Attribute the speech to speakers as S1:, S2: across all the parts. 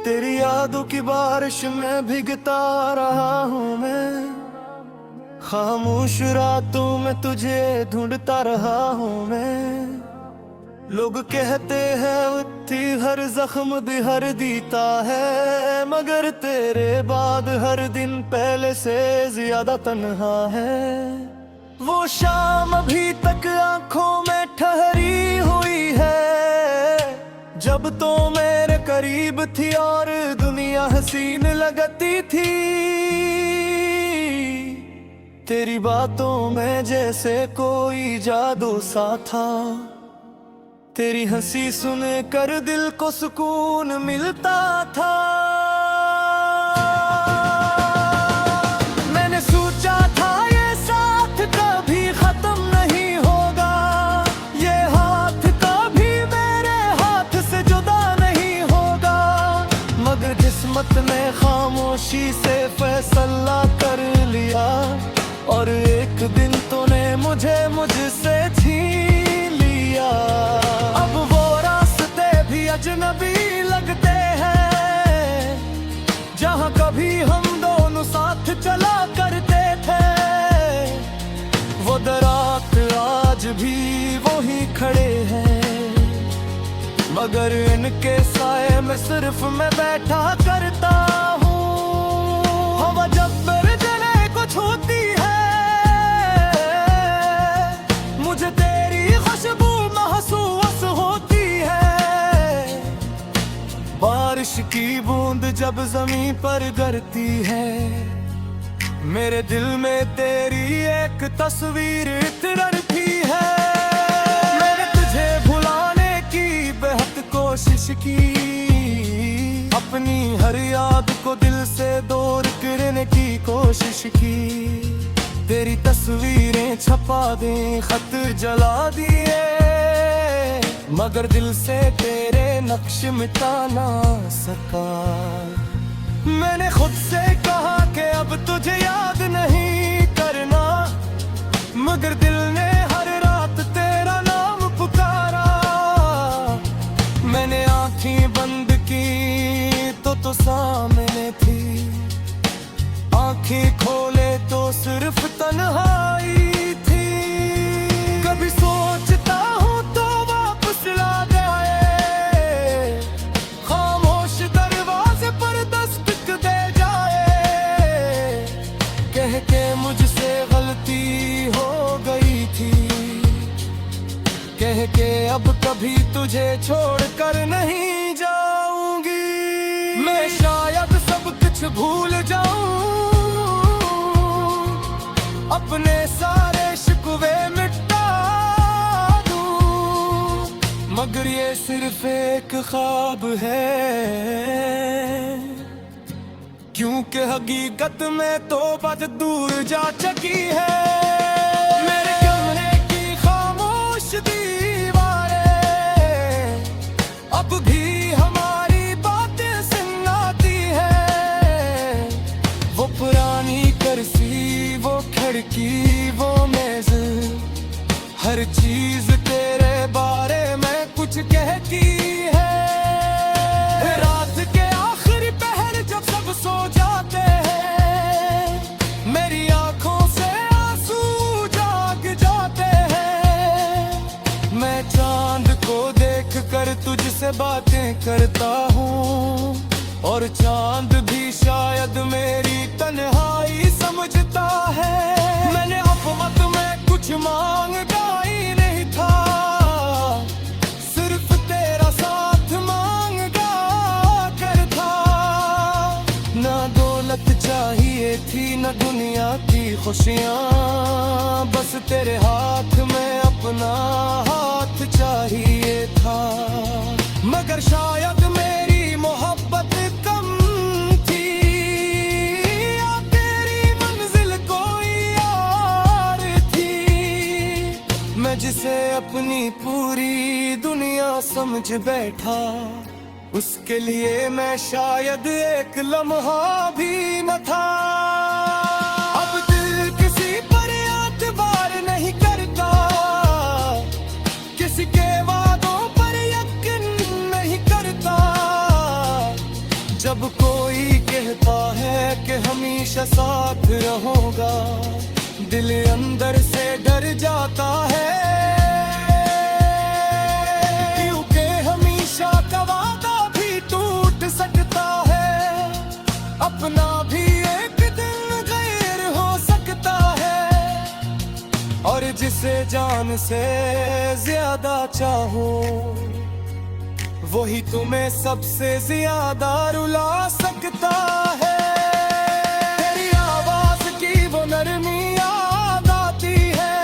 S1: तेरी यादों की बारिश में भीगता रहा हूँ मैं, खामोश रातों में तुझे ढूंढता रहा हूँ मैं। लोग कहते हैं उत्थी हर जख्म दिहर दीता है, मगर तेरे बाद हर दिन पहले से ज्यादा तन्हा है। वो शाम अभी तक आंखों में ठहरी हुई है, जब तो मेरे करीब थी और दुनिया हसीन लगती थी। तेरी बातों में जैसे कोई जादू सा था, तेरी हंसी सुन कर दिल को सुकून मिलता था। मैंने सोचा था ये साथ कभी खत्म नहीं होगा, ये हाथ कभी मेरे हाथ से जुदा नहीं होगा, मगर किस्मत ने खामोशी से फैसला कर लिया, और एक दिन तूने मुझे मुझसे छीन लिया। अब वो रास्ते भी अजनबी लगते हैं, जहाँ कभी हम दोनों साथ चला करते थे। वो दरख्त आज भी वही खड़े हैं, मगर इनके साए में सिर्फ मैं बैठा करता हूँ। हवा जब मेरे गले को छूती है, मुझे तेरी खुशबू महसूस होती है। बारिश की बूंद जब जमीन पर गिरती है, मेरे दिल में तेरी एक तस्वीर उतरती है। मैंने तुझे भुलाने की बेहद कोशिश की, अपनी हर याद को दिल से दूर करने की कोशिश की। तेरी तस्वीरें छपा दें, खत जला दिए, मगर दिल से तेरे नक्श मिटा ना सका। मैंने खुद से कहा कि अब तुझे याद नहीं करना, मगर दिल ने हर रात तेरा नाम पुकारा। मैंने आंखें बंद की तो सामने थी, आंखें खोले तो सिर्फ तन्हाई थी। कभी सोचता हूँ तो वापस ला जाए, खामोश दरवाजे पर दस्तक दे जाए, कह के मुझसे गलती हो गई थी, कह के अब कभी तुझे छोड़ कर नहीं जाऊंगी। मैं शायद सब कुछ भूल जाऊं, अपने सारे शिकवे मिटा दूं, मगर ये सिर्फ एक ख्वाब है, क्योंकि हकीकत में तो बहुत दूर जा चुकी है। मेरे कमरे की खामोश दीवारें अब भी हमारी बातें सुनाती है। वो पुरानी कुर्सी, वो खिड़की, वो मेज, हर चीज तेरे बारे में कुछ कहती है। रात के आखिरी पहर जब सब सो जाते हैं, मेरी आंखों से आंसू जाग जाते हैं। मैं चांद को देख कर तुझसे बातें करता हूँ, और चांद भी शायद मेरी तन्हाई समझता है। मैंने अपमत में कुछ मांगा ही नहीं था, सिर्फ तेरा साथ मांगा कर था। ना दौलत चाहिए थी, ना दुनिया की खुशियाँ, बस तेरे हाथ में अपना हाथ चाहिए था। मगर शायद मेरी मोहब्बत कम थी, या तेरी मंजिल कोई और थी। मैं जिसे अपनी पूरी दुनिया समझ बैठा, उसके लिए मैं शायद एक लम्हा भी न था। अब दिल किसी पर एतबार नहीं करता, किसी के वादों पर यकीन नहीं करता। जब कोई कहता है कि हमेशा साथ रहूंगा, दिल अंदर से डर जाता है, क्योंकि हमेशा का वादा भी टूट सकता है, अपना भी एक दिन गैर हो सकता है। और जिसे जान से ज्यादा चाहूं, वही तुम्हें सबसे ज्यादा रुला सकता है। तेरी आवाज की वो नरमी याद आती है,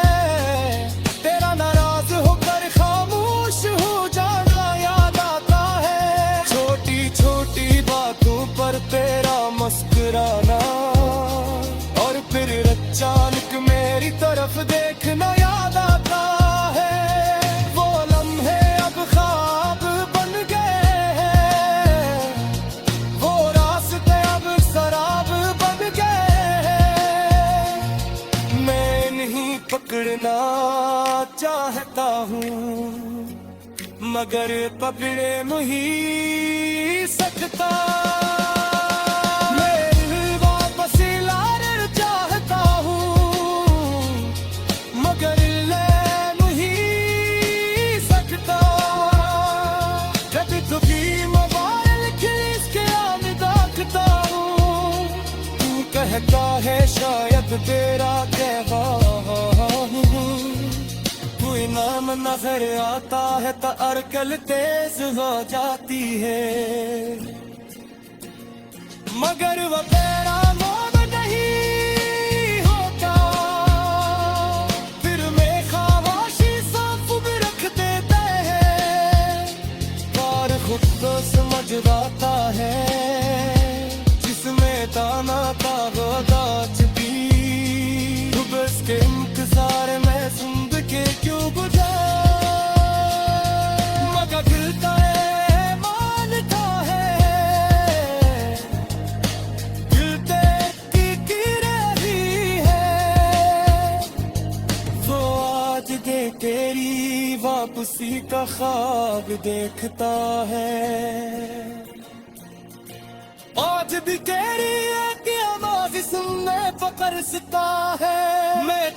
S1: तेरा नाराज होकर खामोश हो जाना याद आता है, छोटी छोटी बातों पर तेरा मुस्कुराना, और फिर अचानक मेरी तरफ देखना याद आता है। वो लम्हे अब ख्वाब बन गए हैं, वो रास्ते अब शराब बन गए हैं, मैं नहीं पकड़ना चाहता हूँ, मगर पकड़े नहीं सकता। कहता है शायद तेरा कहवान, कोई नाम नजर आता है तो अरकल तेज हो जाती है, मगर वो तेरा नाम नहीं होता, फिर मैं खामोशी साफ भी रख देते हैं, कार खुद को समझ आता है, जिसमें ताना तागोदाच भी, बस के इंतजार में जिंदगी क्यों गुजार, मगर गिरता है मानता है, गिरते की रही है, वो आज दे तेरी वापसी का ख्वाब देखता है। आज भी तेरी एक आवाज़ सुनने को तरसता है, मैं